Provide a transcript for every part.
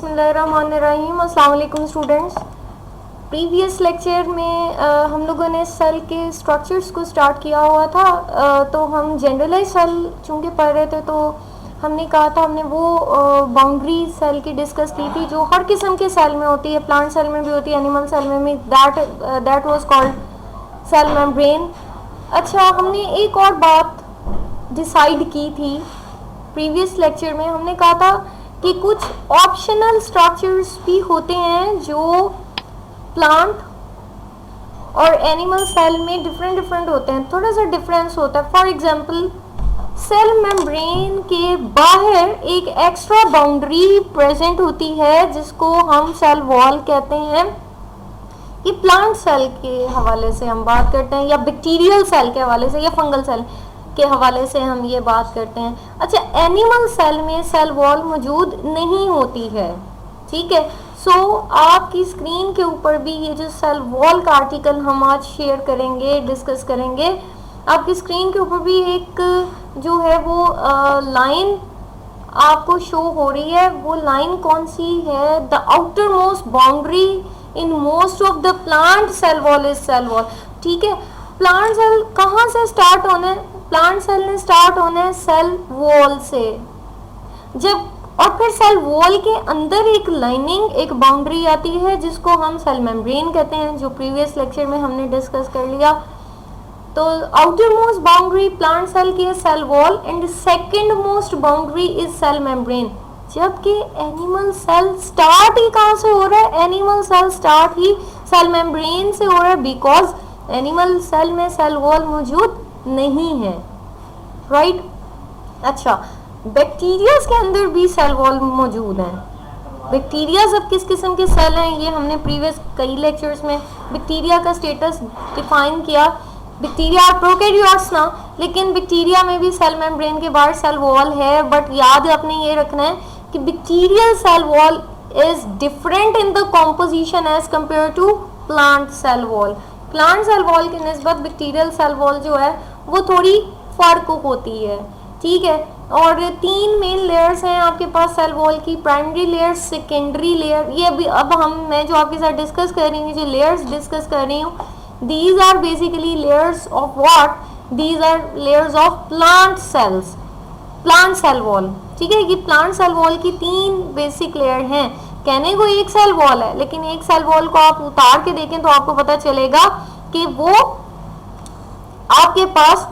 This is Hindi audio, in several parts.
बिस्मिल्लाहिर्रहमानिर्रहीम। अस्सलाम वालेकुम स्टूडेंट्स। प्रीवियस लेक्चर में हम लोगों ने सेल के स्ट्रक्चर्स को स्टार्ट किया हुआ था। तो हम जनरलाइज सेल चूँकि पढ़ रहे थे तो हमने कहा था, हमने वो बाउंड्री सेल की डिस्कस की थी जो हर किस्म के सेल में होती है, प्लांट सेल में भी होती है, एनिमल सेल में भी। That was called cell membrane. अच्छा, हमने एक और बात डिसाइड की थी प्रीवियस लेक्चर में। हमने कहा था कि कुछ ऑप्शनल स्ट्रक्चर्स भी होते हैं जो प्लांट और एनिमल सेल में डिफरेंट होते हैं, थोड़ा सा डिफरेंस होता है। फॉर एग्जांपल, सेल मेम्ब्रेन के बाहर एक एक्स्ट्रा बाउंड्री प्रेजेंट होती है जिसको हम सेल वॉल कहते हैं। ये प्लांट सेल के हवाले से हम बात करते हैं, या बैक्टीरियल सेल के हवाले से, या फंगल सेल के हवाले से हम ये बात करते हैं। अच्छा, एनिमल सेल में सेल वॉल मौजूद नहीं होती है, ठीक है। सो आपकी स्क्रीन के ऊपर भी ये जो सेल वॉल का आर्टिकल हम आज शेयर करेंगे, डिस्कस करेंगे, आपकी स्क्रीन के ऊपर भी एक जो है वो लाइन आपको शो हो रही है। वो लाइन कौन सी है? The outermost boundary in most of the plant cell wall is cell wall, ठीक है। प्लांट सेल कहाँ से स्टार्ट होना है? प्लांट सेल ने स्टार्ट होना है सेल वॉल से, जब और फिर सेल वॉल के अंदर एक लाइनिंग, एक बाउंड्री आती है जिसको हम सेल मेम्ब्रेन कहते हैं, जो प्रीवियस लेक्चर में हमने डिस्कस कर लिया। तो outermost boundary plant cell की है cell wall, and second most boundary is cell membrane. जबकि एनिमल सेल स्टार्ट ही कहाँ से हो रहा है? एनिमल सेल स्टार्ट ही सेल मेम्ब्रेन से हो रहा है, बिकॉज एनिमल सेल में सेल वॉल मौजूद नहीं है, राइट। अच्छा, बैक्टीरिया के अंदर भी सेल वॉल मौजूद है। बैक्टीरिया सब किस किस्म के सेल हैं, ये हमने प्रीवियस कई लेक्चर्स में बैक्टीरिया का स्टेटस डिफाइन किया। बैक्टीरिया प्रोकैरियोट्स ना, लेकिन बैक्टीरिया में भी सेल मेम्ब्रेन के बाहर सेल वॉल है। बट याद आपने ये रखना है कि bacterial cell wall is different in the composition as compare to plant cell wall. Plant cell wall की निस्बत बैक्टीरियल सेल वॉल जो है वो थोड़ी फर्क होती है, ठीक है। और 3 मेन लेयर्स हैं आपके पास सेल वॉल की, प्राइमरी लेयर, सेकेंडरी लेयर। ये अभी मैं जो आपके साथ डिस्कस कर रही हूँ, जो लेयर्स डिस्कस कर रही हूँ, these are basically layers of what? These are layers of plant cells, plant cell wall, ठीक है। ये प्लांट सेल वॉल की 3 बेसिक लेयर हैं। कहने को एक सेल वॉल है, लेकिन एक सेल वॉल को आप उतार के देखें तो आपको पता चलेगा कि वो आपके पास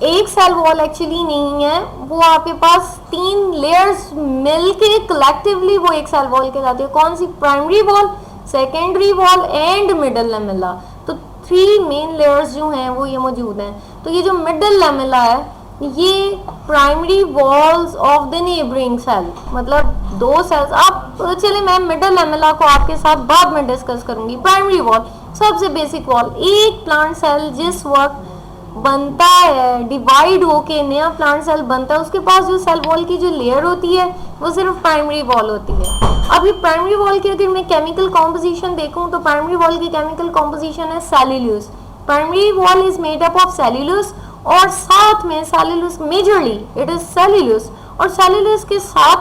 एक सेल वॉल एक्चुअली नहीं है, वो आपके पास 3 लेयर्स मिलके कलेक्टिवली वो एक सेल वॉल कहलाती है। कौन सी? Primary wall, secondary wall and middle lamella. तो 3 मेन लेयर्स जो हैं वो ये मौजूद हैं। तो ये जो मिडल लैमेला है, ये primary walls of the neighbouring cell, मतलब 2 सेल्स। आप चलिए, मैं मिडल लैमेला को आपके साथ बाद में डिस्कस करूंगी। प्राइमरी वॉल सबसे बेसिक वॉल। एक प्लांट सेल जिस वक्त बनता है, डिवाइड होके नया प्लांट सेल बनता है, उसके पास जो सेल वॉल की जो लेयर होती है वो सिर्फ प्राइमरी वॉल होती है। अभी प्राइमरी वॉल की अगर मैं केमिकल कॉम्पोजिशन देखूं तो प्राइमरी वॉल की केमिकल कॉम्पोजिशन है cellulose. Primary wall is made up of cellulose, और साथ में cellulose majorly it is cellulose, और सेल्यूलोज के साथ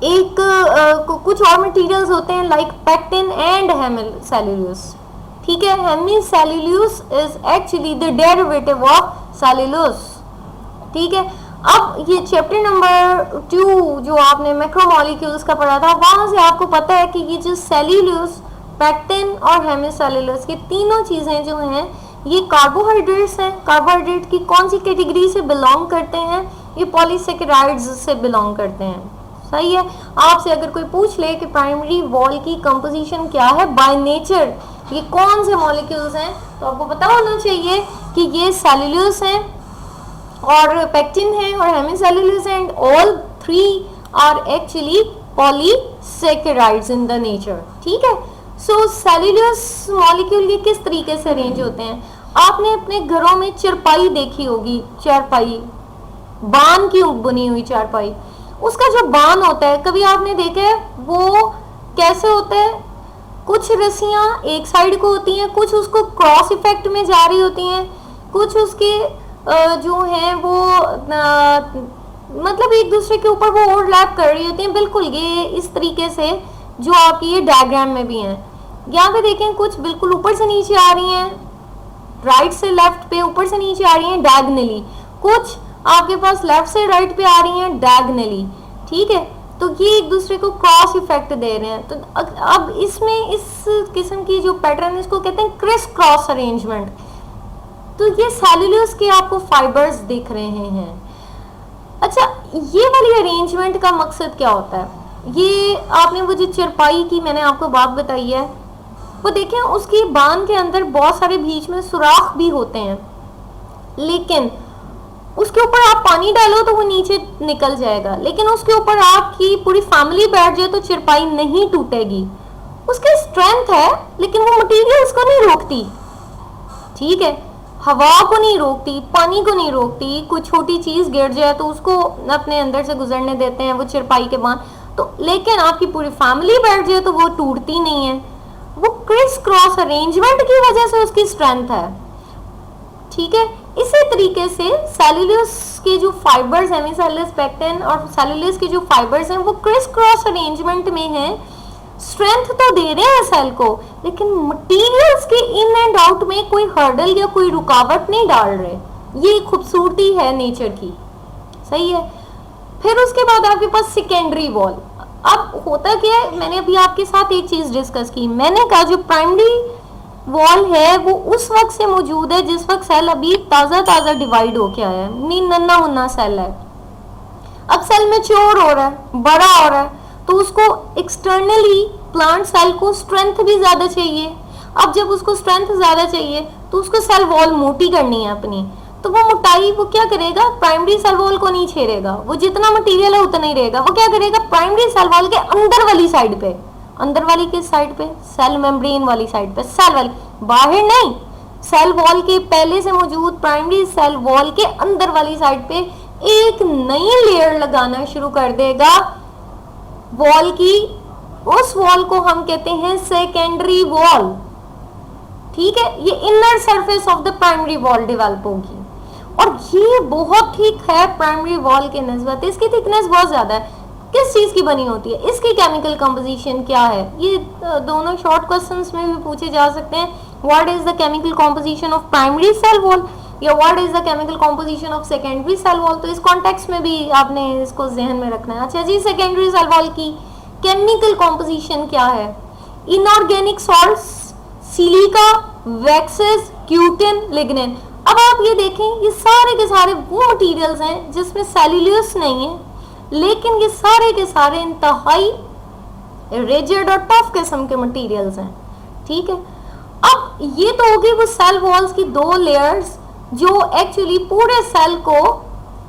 एक कुछ और मटेरियल्स होते हैं लाइक पेक्टिन एंड हेमिसेल्यूलोज, ठीक है। Hemicellulose is actually the derivative of cellulose, ठीक है। अब ये चैप्टर नंबर 2 जो आपने मैक्रोमोलिक्यूल्स का पढ़ा था, वहां से आपको पता है कि ये जो सेल्यूलोज, पेक्टिन और हेमिसेल्यूलोज की तीनों चीजें जो हैं ये कार्बोहाइड्रेट्स हैं। कार्बोहाइड्रेट की कौन सी कैटेगरी से बिलोंग करते हैं? ये पॉलीसेकेराइड्स से बिलोंग करते हैं, सही है। आपसे अगर कोई पूछ ले कि प्राइमरी वॉल की कंपोजिशन क्या है बाय नेचर, ये कौन से मॉलिक्यूल्स हैं, तो आपको पता होना चाहिए कि ये सेल्यूलोज हैं और पेक्टिन है और hemicellulose, and all 3 are actually polysaccharides in the nature, ठीक है। सो सेल्यूलोज मॉलिक्यूल ये किस तरीके से अरेंज होते हैं? आपने अपने घरों में चारपाई देखी होगी, चारपाई, बान की बनी हुई चारपाई। उसका जो बान होता है, कभी आपने देखा है वो कैसे होता है? कुछ रस्सियां एक साइड को होती हैं, कुछ उसको क्रॉस इफेक्ट में जा रही होती हैं, कुछ उसके जो हैं वो मतलब एक दूसरे के ऊपर वो ओवरलैप कर रही होती हैं। बिल्कुल ये इस तरीके से जो आपकी ये डायग्राम में भी हैं। यहाँ पे देखें कुछ बिल्कुल ऊपर से नीचे आ रही हैं, राइट से लेफ्ट पे ऊपर से नीचे आ रही हैं डायगनली, कुछ आपके पास लेफ्ट से राइट पे आ रही हैं डायगनली। ठीक है, तो ये एक दूसरे को क्रॉस इफेक्ट दे रहे हैं। तो अब इसमें इस किस्म की जो पैटर्न इसको कहते हैं क्रिस क्रॉस अरेंजमेंट। तो ये सेलुलोज के आपको फाइबर्स दिख रहे हैं। अच्छा, ये वाली अरेंजमेंट का मकसद क्या होता है? ये आपने वो जो चरपाई की मैंने आपको बात बताई है, वो देखें उसकी बान के अंदर बहुत सारे बीच में सुराख भी होते हैं, लेकिन उसके ऊपर आप पानी डालो तो वो नीचे निकल जाएगा, लेकिन उसके ऊपर आपकी पूरी फैमिली बैठ जाए तो चरपाई नहीं टूटेगी। उसकी स्ट्रेंथ है, लेकिन वो मटेरियल उसको नहीं रोकती। ठीक है, हवा को नहीं रोकती, पानी को नहीं रोकती, कोई छोटी चीज गिर जाए तो उसको अपने अंदर से गुजरने देते हैं वो चरपाई के बाद तो, लेकिन आपकी पूरी फैमिली बैठ जाए तो वो टूटती नहीं है। वो क्रिस क्रॉस अरेंजमेंट की वजह से उसकी स्ट्रेंथ है। ठीक है, इसी तरीके से सेलुलोज के जो फाइबर्स हैं, सेलुलोज पेक्टिन और सेलुलोज के जो फाइबर्स हैं वो क्रिस क्रॉस अरेंजमेंट में हैं। स्ट्रेंथ तो दे रहे हैं सेल को, लेकिन मटेरियल्स के इन एंड आउट में कोई हर्डल या कोई रुकावट नहीं डाल रहे। ये खूबसूरती है नेचर की। सही है। फिर उसके बाद आपके पास सेकेंडरी वॉल। अब होता क्या है, मैंने अभी आपके साथ एक चीज डिस्कस की, मैंने कहा जो प्राइमरी वॉल है वो उस वक्त से मौजूद है जिस वक्त सेल अभी ताजा ताजा डिवाइड होके आया है, नी नन्ना मुन्ना सेल है। अब सेल मैच्योर हो रहा है, बड़ा हो रहा है, तो उसको एक्सटर्नली प्लांट सेल को स्ट्रेंथ भी ज्यादा चाहिए। अब जब उसको स्ट्रेंथ ज्यादा चाहिए तो उसको सेल वॉल मोटी करनी है अपनी, तो वो मोटाई वो क्या करेगा, प्राइमरी सेल वॉल को नहीं छेड़ेगा, वो जितना मटेरियल है उतना ही रहेगा। वो क्या करेगा, प्राइमरी सेल वॉल के अंदर वाली साइड पे, अंदर वाली किस साइड पे, सेल मेम्ब्रेन वाली साइड पे, सेल वाली, बाहर नहीं, सेल वॉल के पहले से मौजूद प्राइमरी सेल वॉल के अंदर वाली साइड पे एक नई लेयर लगाना शुरू कर देगा वॉल की। उस वॉल को हम कहते हैं सेकेंडरी वॉल। ठीक है, ये inner surface of the primary wall develop होगी, और ये बहुत ठीक है प्राइमरी वॉल के नस्बत। इसकी थिकनेस बहुत ज्यादा है। किस चीज की बनी होती है, इसकी केमिकल कंपोजिशन क्या है, ये दोनों शॉर्ट क्वेश्चंस में भी पूछे जा सकते हैं। What is the chemical composition of primary cell wall, या what is the chemical composition of secondary cell wall. तो इस कॉन्टेक्स्ट में भी आपने इसको जहन में रखना है। अच्छा जी, सेकेंडरी सेल वॉल की केमिकल कंपोजिशन क्या है? Inorganic salts, silica, waxes, cutin, lignin. अब आप ये देखें, ये सारे के सारे वो मटेरियल्स हैं जिसमें सेल्यूलोज नहीं है, लेकिन ये सारे के सारे इंतहाई रिजिड और टफ किस्म के मटेरियल्स हैं। ठीक है, अब ये तो होगी वो सेल वॉल्स की दो लेयर्स जो एक्चुअली पूरे सेल को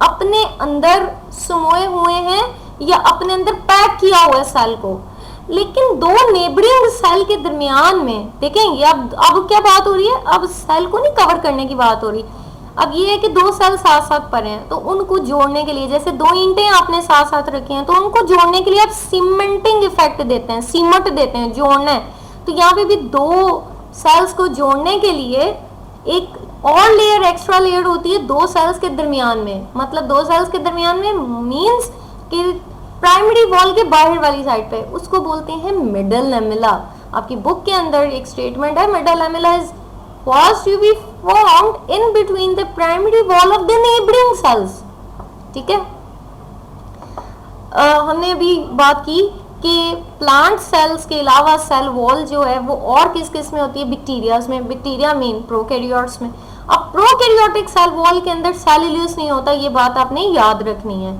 अपने अंदर समोए हुए हैं या अपने अंदर पैक किया हुआ है सेल को। लेकिन दो नेबरिंग सेल के दरमियान में देखेंगे, अब क्या बात हो रही है, अब सेल को नहीं कवर करने की बात हो रही। अब ये है कि दो सेल साथ साथ पड़े हैं, तो उनको जोड़ने के लिए, जैसे दो ईंटें आपने साथ साथ रखी हैं, तो उनको जोड़ने के लिए आप सीमेंटिंग इफेक्ट देते हैं, सीमेंट देते हैं, जोड़ना है। तो यहाँ पे भी दो सेल्स को जोड़ने के लिए एक और लेयर, एक्स्ट्रा लेयर होती है दो सेल्स के दरमियान में। मतलब दो सेल्स के दरमियान में मींस कि प्राइमरी वॉल के बाहर वाली साइड पे, उसको बोलते हैं मिडल लैमेला। आपकी बुक के अंदर एक स्टेटमेंट है, middle lamella is was to be formed in between the primary wall of the neighboring cells। ठीक है, हमने अभी बात की कि प्लांट सेल्स के अलावा सेल वॉल जो है वो और किस किस में होती है, बैक्टीरियाज में, बैक्टीरिया मेन प्रोकैरियोट्स में। अब प्रोकैरियोटिक सेल वॉल के अंदर सेल्यूलोज नहीं होता, ये बात आपने याद रखनी है।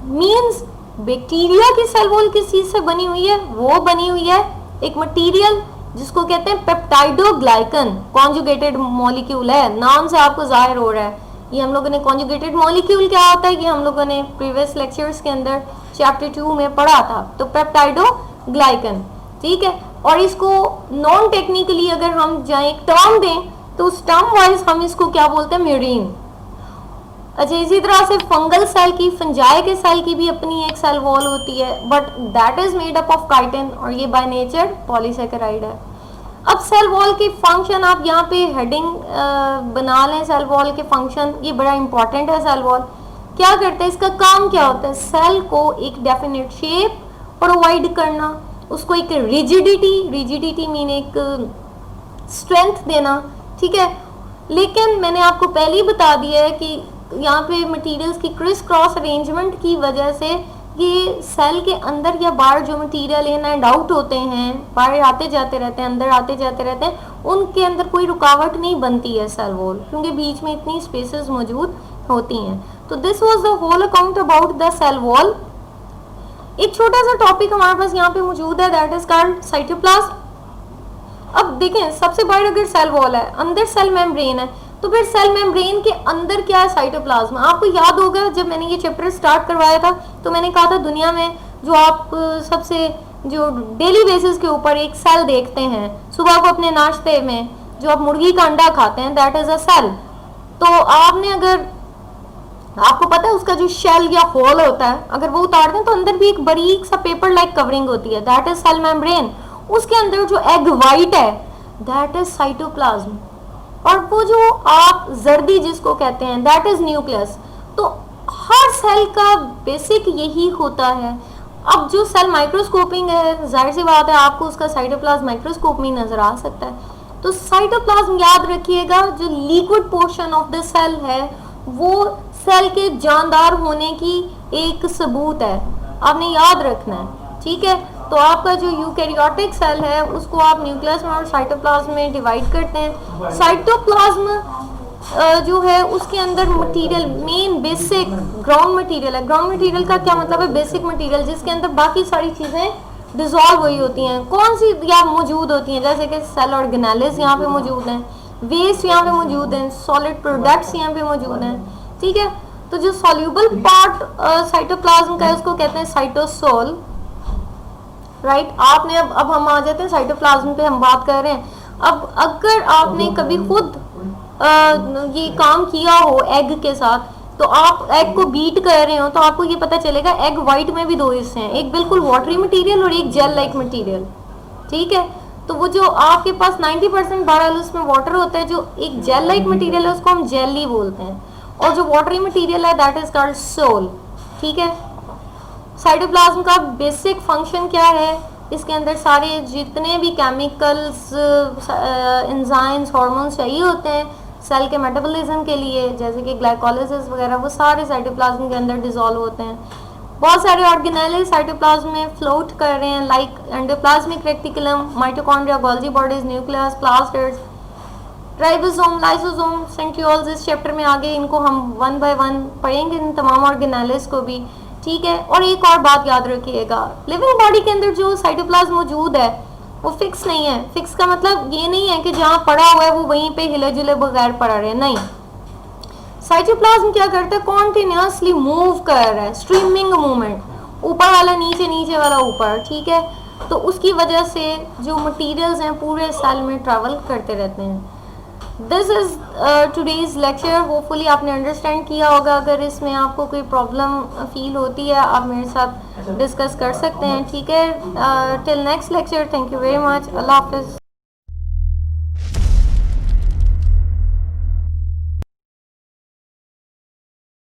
मींस बैक्टीरिया की सेल वॉल किस चीज से बनी हुई है, वो बनी हुई है एक मटीरियल जिसको कहते हैं पेप्टाइडोग्लाइकन। कॉन्जुगेटेड मॉलिक्यूल है, नाम से आपको जाहिर हो रहा है। ये हम लोगों ने कॉन्जुगेटेड मॉलिक्यूल क्या होता है, कि हम लोगों ने प्रीवियस लेक्चर्स के अंदर चैप्टर 2 में पढ़ा था। तो पेप्टाइडोग्लाइकन, ठीक है। और इसको नॉन टेक्निकली अगर हम जाए एक टर्म दें तो उस टर्म वाइज हम इसको क्या बोलते हैं, म्यूरिन। अच्छा, इसी तरह से फंगल सेल की, फंजाई के सेल की भी अपनी एक सेल वॉल होती है, but that is made up of chitin, और ये बाय नेचर पॉलीसेकेराइड है। अब सेल वॉल की फंक्शन आप यहाँ पे हेडिंग बना लें, सेल वॉल के फंक्शन, ये बड़ा इंपॉर्टेंट है। सेल वॉल क्या करता है, इसका काम क्या होता है, सेल को एक डेफिनेट शेप प्रोवाइड करना, उसको एक रिजिडिटी मीन एक स्ट्रेंथ देना, ठीक है। लेकिन मैंने आपको पहले ही बता दिया है कि यहाँ पे मटेरियल्स की क्रिस क्रॉस अरेंजमेंट की वजह से ये सेल के अंदर या बाहर जो मटेरियल इन एंड आउट होते हैं, बाहर आते जाते रहते हैं, अंदर आते जाते रहते हैं, उनके अंदर कोई रुकावट नहीं बनती है सेल वॉल, क्योंकि बीच में इतनी स्पेसेस मौजूद होती हैं। तो this was the whole account about the cell wall. एक छोटा सा टॉपिक हमारे पास यहाँ पे मौजूद है, दैट इज कॉल्ड साइटोप्लाज्म। अब देखें, सबसे बड़ा अगर सेल वॉल है, अंदर सेल मेम्ब्रेन है, तो फिर सेल मेम्ब्रेन के अंदर क्या है, साइटोप्लाज्म। आपको याद होगा जब मैंने ये चैप्टर स्टार्ट करवाया था तो मैंने कहा था दुनिया में जो आप सबसे जो डेली बेसिस के ऊपर एक सेल देखते हैं सुबह को अपने नाश्ते में, जो आप मुर्गी का अंडा खाते हैं, दैट इज अ सेल। तो आपने अगर, आपको पता है उसका जो शेल या होल होता है, अगर वो उतार दें तो अंदर भी एक बारीक सा पेपर लाइक कवरिंग होती है, दैट इज सेल मेम्ब्रेन। उसके अंदर जो एग वाइट है, दैट इज साइटोप्लाज्म। और वो जो आप जर्दी जिसको कहते हैं, दैट इज न्यूक्लियस। तो हर सेल का बेसिक यही होता है। अब जो सेल माइक्रोस्कोपिंग है, जाहिर सी बात है आपको उसका साइटोप्लाज्म माइक्रोस्कोप में नजर आ सकता है। तो साइटोप्लाज्म याद रखिएगा, जो liquid portion of the cell है वो सेल के जानदार होने की एक सबूत है, आपने याद रखना है, ठीक है। तो आपका जो यूकैरियोटिक सेल है उसको आप न्यूक्लियस में और साइटोप्लाज्म में डिवाइड करते हैं। साइटोप्लाज्म जो है उसके अंदर material, main basic ground material है। ग्राउंड मटेरियल का क्या मतलब है, बेसिक मटेरियल, जिसके अंदर बाकी सारी चीजें डिसॉल्व हुई होती हैं। कौन सी या मौजूद होती हैं, जैसे कि सेल ऑर्गेनेलिस यहाँ पे मौजूद हैं, वेस्ट यहाँ पे मौजूद हैं, सॉलिड प्रोडक्ट्स यहाँ पे मौजूद हैं, ठीक है। तो जो सॉल्यूबल पार्ट साइटोप्लाज्म का है उसको कहते हैं साइटोसोल, राइट। आपने अब हम आ जाते हैं साइटोप्लाज्म पे, हम बात कर रहे हैं। अब अगर आपने कभी खुद ये काम किया हो एग के साथ, तो आप एग को बीट कर रहे हो तो आपको ये पता चलेगा एग वाइट में भी दो हिस्से हैं, एक बिल्कुल वाटरी मटेरियल और एक जेल लाइक मटेरियल, ठीक है। तो वो जो आपके पास 90% बहरहाल उसमें वाटर होता है, जो एक जेल लाइक मटेरियल है उसको हम जेली बोलते हैं, और जो वाटरी मटेरियल है दैट इज कॉल्ड सोल, ठीक है। साइटोप्लाज्म का बेसिक फंक्शन क्या है, इसके अंदर सारे जितने भी केमिकल्स, एंजाइम्स, हार्मोन्स चाहिए होते हैं सेल के मेटाबॉलिज्म के लिए, जैसे कि ग्लाइकोलाइसिस वगैरह, वो सारे साइटोप्लाज्म के अंदर डिसॉल्व होते हैं। बहुत सारे ऑर्गेनेल साइटोप्लाज्म में फ्लोट कर रहे हैं, like endoplasmic reticulum, mitochondria, Golgi bodies, nucleus, plastids, ribosome, lysosome, centrioles. इस चैप्टर में आगे इनको हम वन बाय वन पढ़ेंगे, इन तमाम ऑर्गेनेल्स को भी, ठीक है। और एक और बात याद रखिएगा, लिविंग बॉडी के अंदर जो साइटोप्लाज्म मौजूद है वो फिक्स नहीं है। फिक्स का मतलब ये नहीं है कि जहाँ पड़ा हुआ है वो वहीं पे हिले जुले बगैर पड़ा रहे, नहीं। साइटोप्लाज्म क्या करता है, कॉन्टिन्यूसली मूव कर रहा है, स्ट्रीमिंग मूवमेंट, ऊपर वाला नीचे, नीचे वाला ऊपर, ठीक है। तो उसकी वजह से जो मटीरियल्स हैं पूरे सेल में ट्रैवल करते रहते हैं। This is today's lecture, hopefully आपने अंडरस्टैंड किया होगा। अगर इसमें आपको कोई प्रॉब्लम फील होती है आप मेरे साथ डिस्कस कर सकते हैं, ठीक है। Till next lecture, thank you very much, अल्लाह हाफिज़।